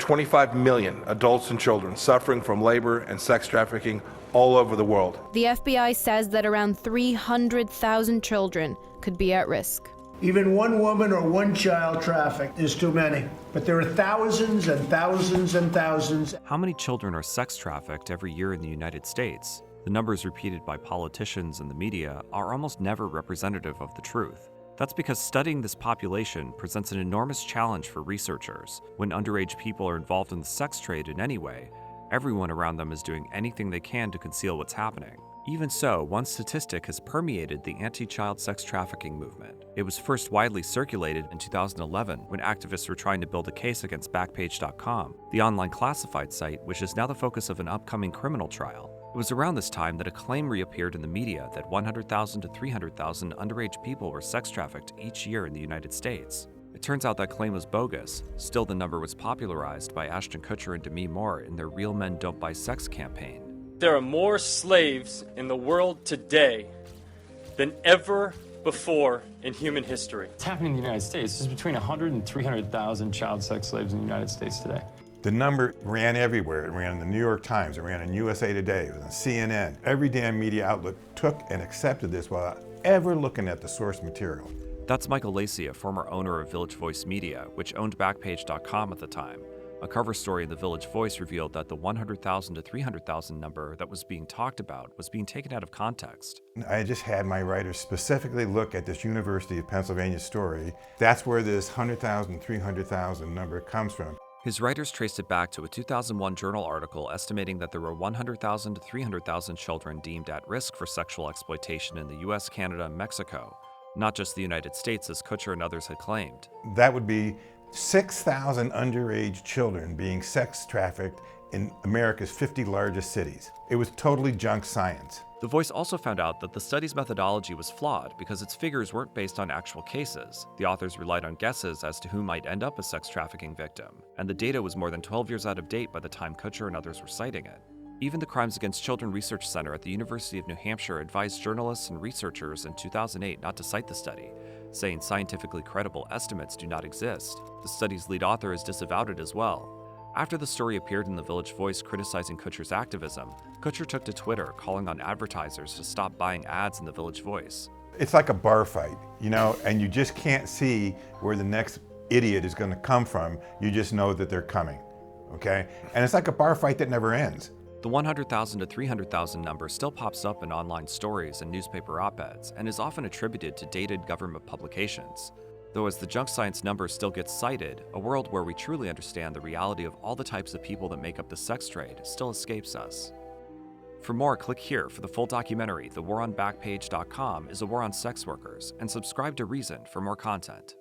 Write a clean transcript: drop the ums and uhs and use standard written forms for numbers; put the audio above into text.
25 million adults and children suffering from labor and sex trafficking all over the world. The FBI says that around 300,000 children could be at risk. Even one woman or one child trafficked is too many, but there are thousands and thousands and thousands. How many children are sex trafficked every year in the United States? The numbers repeated by politicians and the media are almost never representative of the truth. That's because studying this population presents an enormous challenge for researchers. When underage people are involved in the sex trade in any way, everyone around them is doing anything they can to conceal what's happening. Even so, one statistic has permeated the anti-child sex trafficking movement. It was first widely circulated in 2011 when activists were trying to build a case against Backpage.com, the online classified site which is now the focus of an upcoming criminal trial. It was around this time that a claim reappeared in the media that 100,000 to 300,000 underage people were sex trafficked each year in the United States. It turns out that claim was bogus. Still, the number was popularized by Ashton Kutcher and Demi Moore in their Real Men Don't Buy Sex campaign. There are more slaves in the world today than ever before in human history. What's happening in the United States? There's between 100 and 300,000 child sex slaves in the United States today. The number ran everywhere. It ran in the New York Times, it ran in USA Today, it was on CNN. Every damn media outlet took and accepted this without ever looking at the source material. That's Michael Lacey, a former owner of Village Voice Media, which owned Backpage.com at the time. A cover story in the Village Voice revealed that the 100,000 to 300,000 number that was being talked about was being taken out of context. I just had my writers specifically look at this University of Pennsylvania story. That's where this 100,000, 300,000 number comes from. His writers traced it back to a 2001 journal article estimating that there were 100,000 to 300,000 children deemed at risk for sexual exploitation in the US, Canada, and Mexico, not just the United States as Kutcher and others had claimed. That would be 6,000 underage children being sex trafficked in America's 50 largest cities. It was totally junk science. The Voice also found out that the study's methodology was flawed because its figures weren't based on actual cases. The authors relied on guesses as to who might end up a sex trafficking victim, and the data was more than 12 years out of date by the time Kutcher and others were citing it. Even the Crimes Against Children Research Center at the University of New Hampshire advised journalists and researchers in 2008 not to cite the study, saying scientifically credible estimates do not exist. The study's lead author has disavowed it as well. After the story appeared in the Village Voice criticizing Kutcher's activism, Kutcher took to Twitter calling on advertisers to stop buying ads in the Village Voice. It's like a bar fight, you know, and you just can't see where the next idiot is going to come from. You just know that they're coming, okay? And it's like a bar fight that never ends. The 100,000 to 300,000 number still pops up in online stories and newspaper op-eds and is often attributed to dated government publications. Though as the junk science number still gets cited, a world where we truly understand the reality of all the types of people that make up the sex trade still escapes us. For more, click here for the full documentary, The War on Backpage.com is a war on sex workers, and subscribe to Reason for more content.